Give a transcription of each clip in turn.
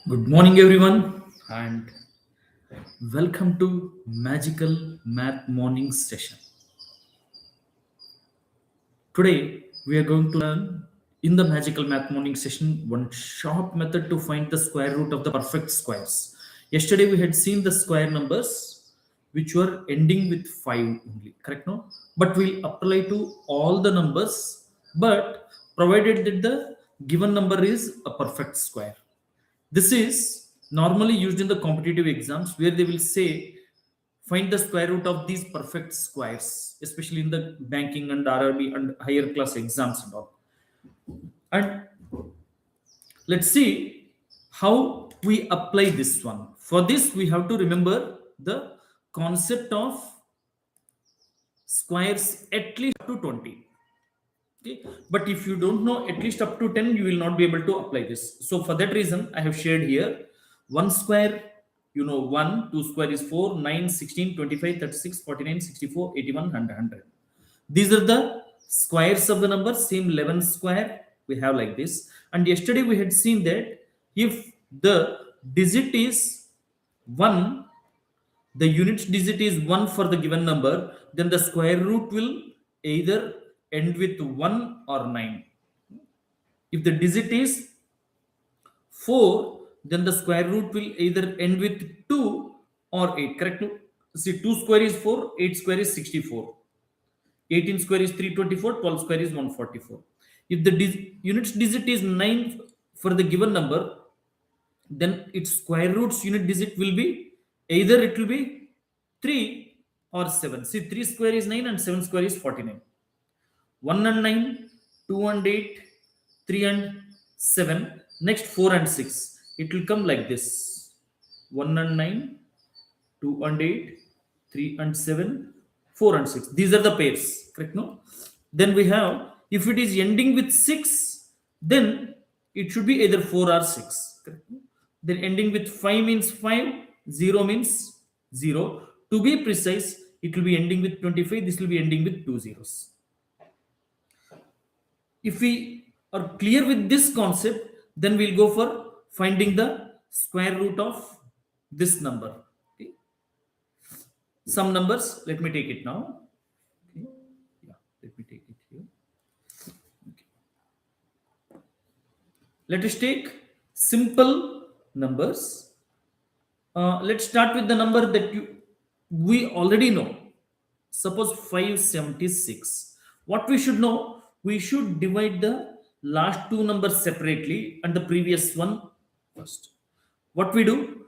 Good morning, everyone, and welcome to Magical Math Morning Session. Today, we are going to learn in the Magical Math Morning Session one short method to find the square root of the perfect squares. Yesterday, we had seen the square numbers which were ending with 5 only, correct? No? But we'll apply to all the numbers, but provided that the given number is a perfect square. This is normally used in the competitive exams where they will say find the square root of these perfect squares, especially in the banking and RRB and higher class exams and all. And let's see how we apply this one. For this, we have to remember the concept of squares at least up to 20. Okay, but if you don't know at least up to 10, you will not be able to apply this. So for that reason, I have shared here one square, 1, 2 square is 4, 9, 16, 25, 36, 49, 64, 81, 100. These are the squares of the number, same 11 square we have like this. And yesterday we had seen that if the digit is 1, the unit digit is 1 for the given number, then the square root will either end with 1 or 9. If the digit is 4, then the square root will either end with 2 or 8. Correct? See, 2 square is 4, 8 square is 64. 18 square is 324, 12 square is 144. If the unit digit is 9 for the given number, then its square root's unit digit will be either it will be 3 or 7. See, 3 square is 9 and 7 square is 49. 1 and 9, 2 and 8, 3 and 7, next 4 and 6. It will come like this: 1 and 9, 2 and 8, 3 and 7, 4 and 6. These are the pairs, correct? No? Then we have, if it is ending with 6, then it should be either 4 or 6. Correct? Then ending with 5 means 5, 0 means 0. To be precise, it will be ending with 25. This will be ending with 2 zeros. If we are clear with this concept, then we'll go for finding the square root of this number. Okay. Some numbers, let me take it now. Okay. Yeah, let me take it here. Okay. Let us take simple numbers. Let's start with the number that we already know. Suppose 576. What we should know, we should divide the last two numbers separately and the previous one first. What we do,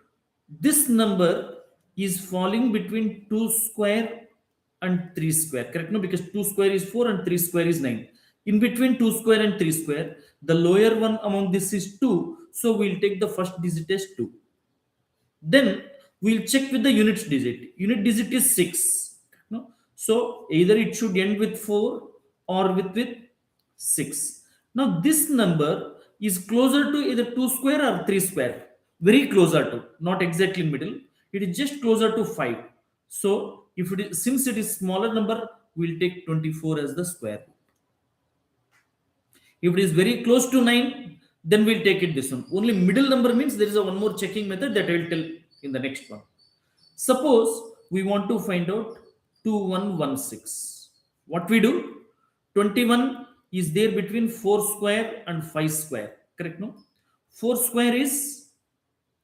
this number is falling between 2 square and 3 square, correct? No, because 2 square is 4 and 3 square is 9. In between 2 square and 3 square, the lower one among this is 2, so we'll take the first digit as 2. Then we'll check with the unit digit. Unit digit is 6. No? So either it should end with 4 or with 6. Now this number is closer to either 2 square or 3 square. Very closer to, not exactly in middle. It is just closer to 5. So if it is, since it is smaller number, we'll take 24 as the square root. If it is very close to 9, then we'll take it this one. Only middle number means there is a one more checking method that I will tell in the next one. Suppose we want to find out 2116. What we do? 21 is there between 4 square and 5 square. Correct? No? 4 square is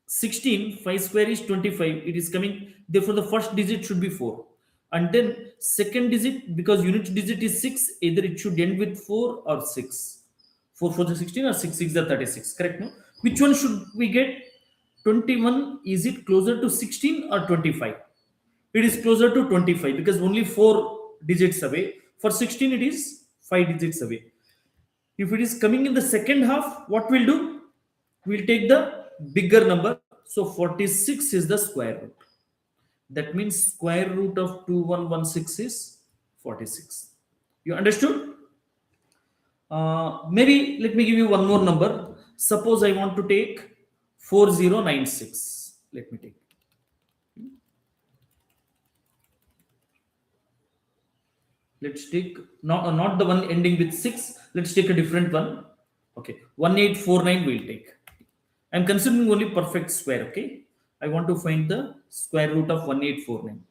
16, 5 square is 25. It is coming. Therefore, the first digit should be 4. And then second digit, because unit digit is 6, either it should end with 4 or 6. 4 for the 16 or 6 6 the 36. Correct? No? Which one should we get? 21, is it closer to 16 or 25? It is closer to 25 because only 4 digits away. For 16, it is 5 digits away. If it is coming in the second half, what we'll do? We'll take the bigger number. So 46 is the square root. That means square root of 2116 is 46. You understood? Maybe let me give you one more number. Suppose I want to take 4096. Let me take. Let's take not the one ending with 6. Let's take a different one. Okay, 1849 we'll take. I'm considering only perfect square. Okay, I want to find the square root of 1849.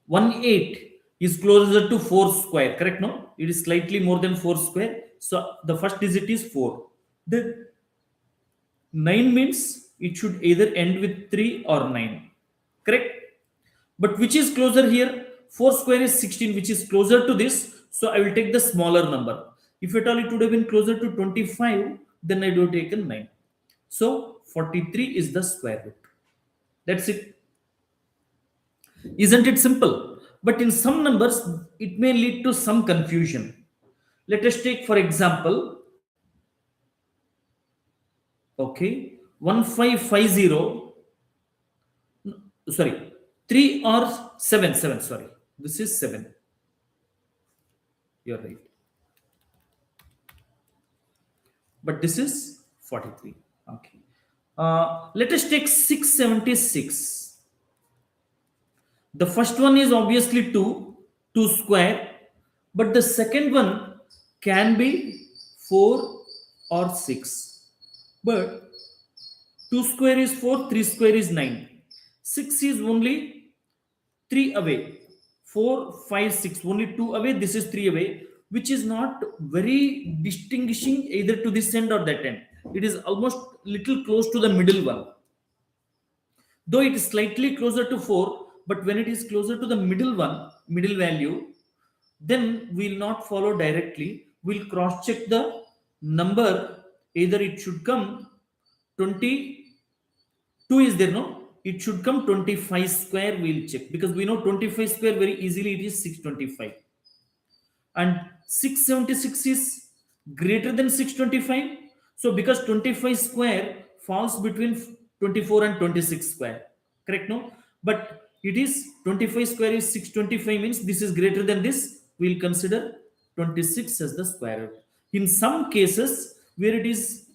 18 is closer to 4 square, correct? No, it is slightly more than 4 square, so the first digit is 4. The 9 means it should either end with 3 or 9, correct? But which is closer here? 4 square is 16, which is closer to this, so I will take the smaller number. If at all it would have been closer to 25, then I would have taken 9. So 43 is the square root. That's it. Isn't it simple? But in some numbers it may lead to some confusion. Let us take for example, okay, 1550, sorry, 3 or 7, 7, sorry, this is 7, you're right, but this is 43. Okay, let us take 676. The first one is obviously 2, 2 square, but the second one can be 4 or 6. But 2 square is 4, 3 square is 9. 6 is only 3 away. 4, 5, 6, only 2 away. This is 3 away, which is not very distinguishing either to this end or that end. It is almost little close to the middle one. Though it is slightly closer to 4, but when it is closer to the middle one, middle value, then we'll not follow directly. We'll cross check the number. Either it should come 22 is there, no? It should come 25 square, we'll check. Because we know 25 square very easily, it is 625. And 676 is greater than 625. So because 25 square falls between 24 and 26 square, correct? No, but it is 25 square is 625, means this is greater than this. We'll consider 26 as the square root. In some cases where it is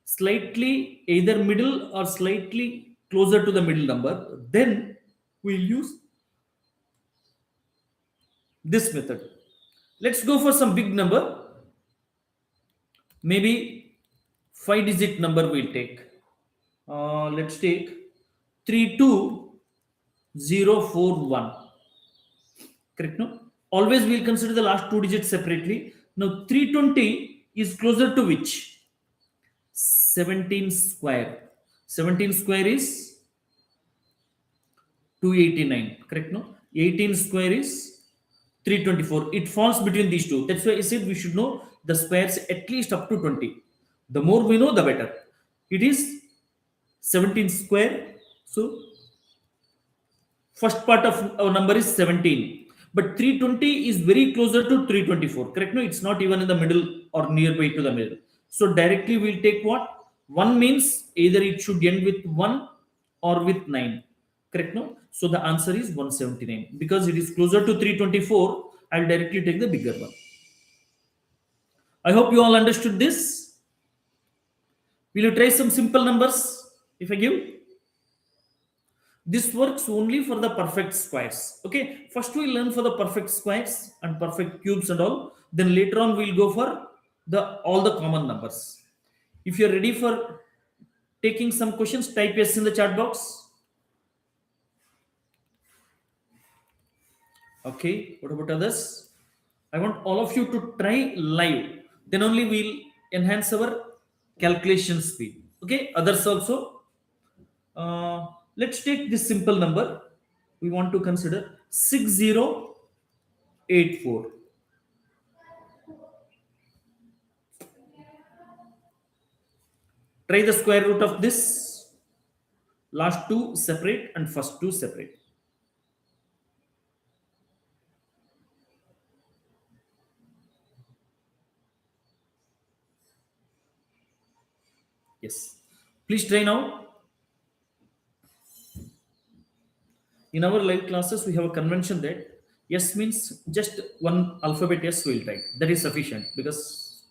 slightly either middle or slightly closer to the middle number, then we'll use this method. Let's go for some big number. Maybe 5-digit number we'll take. Let's take 32041. Correct? No? Always we'll consider the last 2 digits separately. Now 320 is closer to which? 17 square. 17 square is 289. Correct? No? 18 square is 324. It falls between these two. That's why I said we should know the squares at least up to 20. The more we know, the better. It is 17 square. So first part of our number is 17. But 320 is very closer to 324. Correct? No, it's not even in the middle or nearby to the middle. So directly we'll take what? 1 means either it should end with 1 or with 9. Correct? No? So the answer is 179. Because it is closer to 324, I'll directly take the bigger one. I hope you all understood this. Will you try some simple numbers if I give? This works only for the perfect squares. Okay, first we'll learn for the perfect squares and perfect cubes and all. Then later on we'll go for all the common numbers. If you're ready for taking some questions, type yes in the chat box. Okay, what about others? I want all of you to try live. Then only we'll enhance our calculation speed. Okay, others also. Let's take this simple number. We want to consider 6084. Try the square root of this. Last two separate and first two separate. Yes. Please try now. In our live classes, we have a convention that yes means just one alphabet yes we'll type. That is sufficient because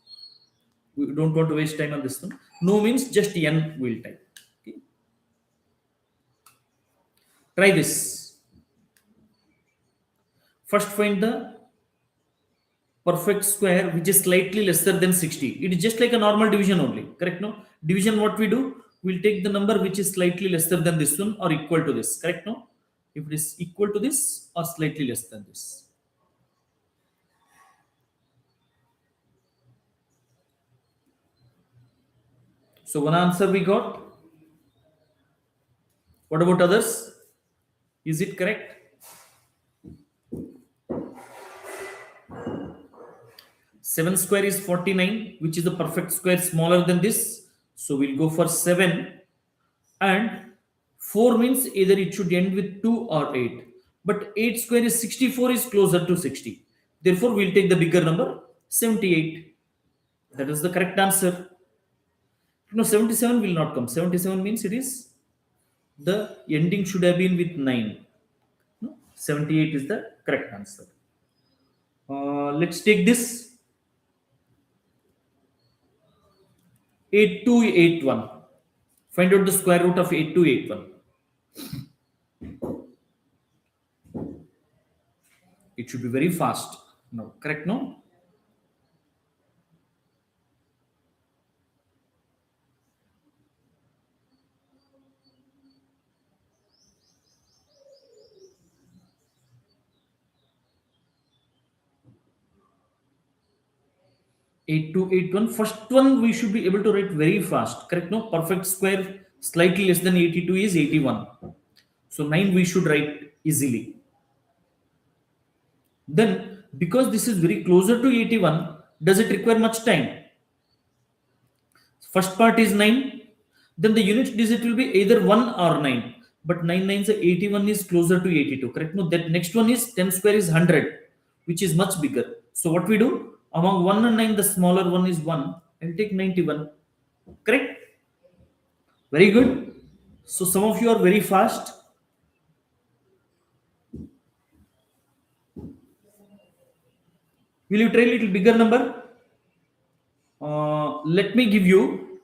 we don't want to waste time on this one. No means just n we'll type. Okay. Try this. First find the perfect square which is slightly lesser than 60. It is just like a normal division only. Correct? No? Division what we do? we'll take the number which is slightly lesser than this one or equal to this, correct? No, if it is equal to this or slightly less than this. So one answer we got. What about others? Is it correct? 7 square is 49, which is a perfect square smaller than this. So we'll go for 7. And 4 means either it should end with 2 or 8. But 8 square is 64 is closer to 60. Therefore, we'll take the bigger number, 78. That is the correct answer. No, 77 will not come. 77 means it is the ending should have been with 9. No, 78 is the correct answer. Let's take this 8281. Find out the square root of 8281. It should be very fast. No, correct? No? Eight two eight one. First one we should be able to write very fast. Correct? No? Perfect square slightly less than 82 is 81. So 9 we should write easily. Then because this is very closer to 81, does it require much time? First part is 9. Then the unit digit will be either 1 or 9. But 9 9 is 81 is closer to 82. Correct? No, that next one is 10 square is 100, which is much bigger. So what we do? Among 1 and 9, the smaller one is 1. I'll take 91. Correct? Very good. So some of you are very fast. Will you try a little bigger number? Let me give you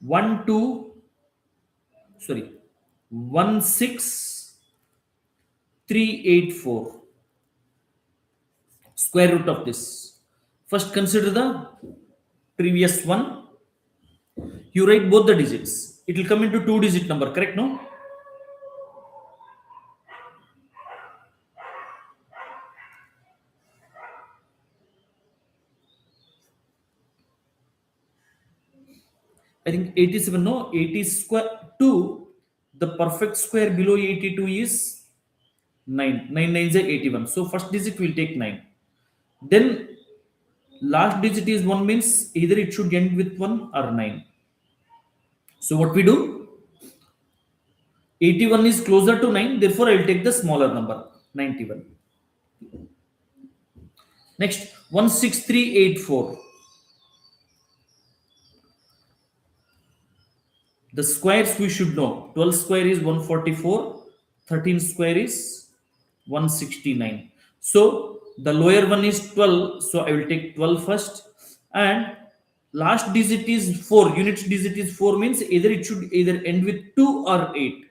1 2 sorry 16384 square root of this. First consider the previous one. You write both the digits. It will come into 2-digit number, correct? No? I think 87. No, 80 square 2. The perfect square below 82 is 9. 9 9 is 81. So first digit will take 9. Then last digit is 1 means either it should end with 1 or 9. So what we do? 81 is closer to 9. Therefore, I will take the smaller number, 91. Next, 16384. The squares we should know. 12 square is 144. 13 square is 169. So the lower one is 12. So I will take 12 first. And last digit is 4. Unit digit is 4 means either it should either end with 2 or 8.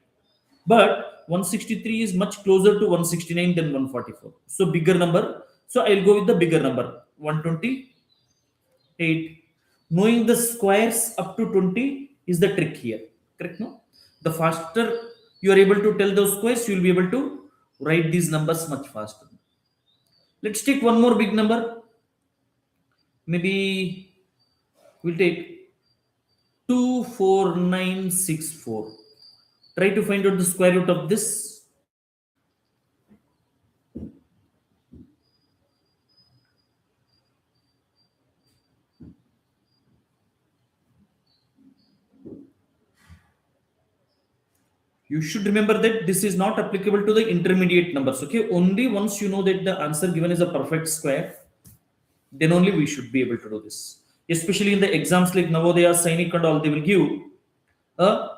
But 163 is much closer to 169 than 144. So bigger number. So I'll go with the bigger number, 128. Knowing the squares up to 20 is the trick here. Correct? No? The faster you are able to tell those squares, you will be able to write these numbers much faster. Let's take one more big number. Maybe we'll take 24964. Try to find out the square root of this. You should remember that this is not applicable to the intermediate numbers. Okay, only once you know that the answer given is a perfect square, then only we should be able to do this. Especially in the exams like Navodaya, Sainik and all, they will give a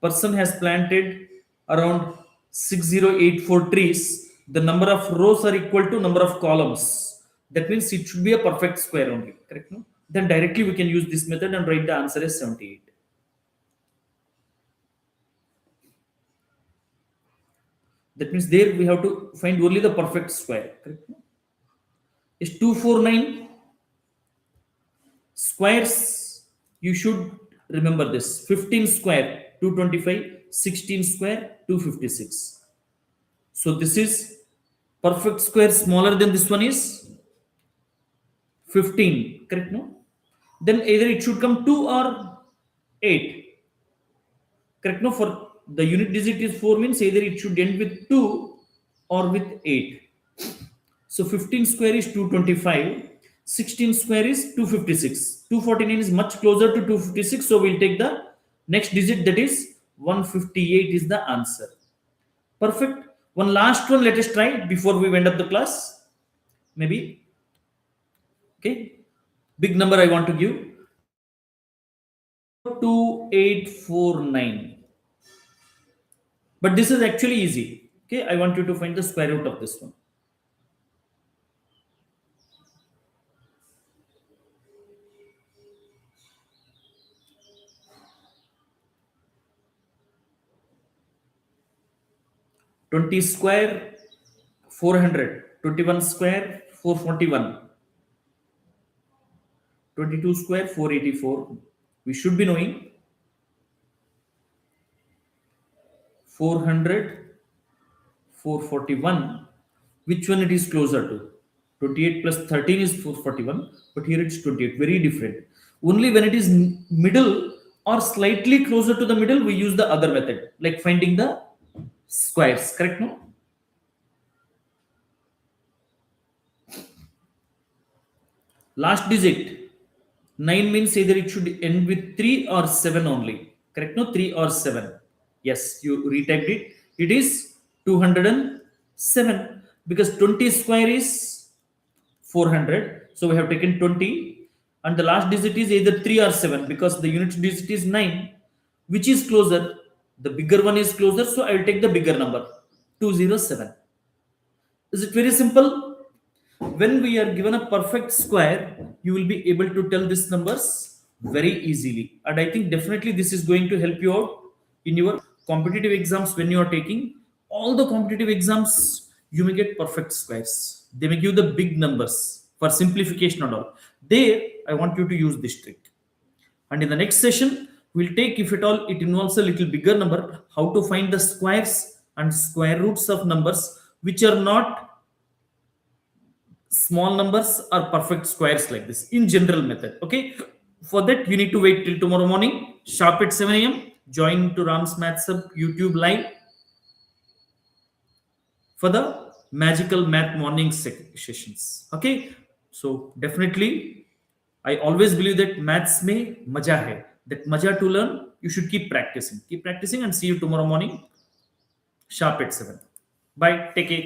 person has planted around 6084 trees. The number of rows are equal to number of columns. That means it should be a perfect square only. Correct? No? Then directly we can use this method and write the answer as 78. That means there we have to find only the perfect square. Correct? Is 249 squares you should Remember this: 15 square 225, 16 square 256. So this is perfect square smaller than this one is 15, correct? No, then either it should come 2 or 8, correct? No, for the unit digit is 4 means either it should end with 2 or with 8. So 15 square is 225, 16 square is 256. 249 is much closer to 256, so we'll take the next digit, that is 158 is the answer. Perfect. One last one, let us try before we wind up the class. Maybe. Okay. Big number I want to give. 2849. But this is actually easy. Okay. I want you to find the square root of this one. 20 square 400, 21 square 441, 22 square 484. We should be knowing 400, 441. Which one it is closer to? 28 plus 13 is 441, but here it's 28. Very different. Only when it is middle or slightly closer to the middle, we use the other method, like finding the squares. Correct? No? Last digit 9 means either it should end with 3 or 7 only. Correct? No, 3 or 7. Yes, you retyped it. It is 207 because 20 square is 400. So we have taken 20 and the last digit is either 3 or 7 because the unit digit is 9. Which is closer? The bigger one is closer. So I will take the bigger number 207. Is it very simple? When we are given a perfect square, you will be able to tell these numbers very easily. And I think definitely this is going to help you out in your competitive exams when you are taking all the competitive exams. You may get perfect squares. They may give the big numbers for simplification and all. There, I want you to use this trick. And in the next session, we'll take, if at all it involves a little bigger number, how to find the squares and square roots of numbers which are not small numbers are perfect squares like this in general method. Okay, for that you need to wait till tomorrow morning sharp at 7 a.m. Join to Ram's Maths Hub YouTube live for the magical math morning sessions. Okay, so definitely I always believe that maths mein maja hai, that maja to learn. You should keep practicing and see you tomorrow morning sharp at 7. Bye, take care.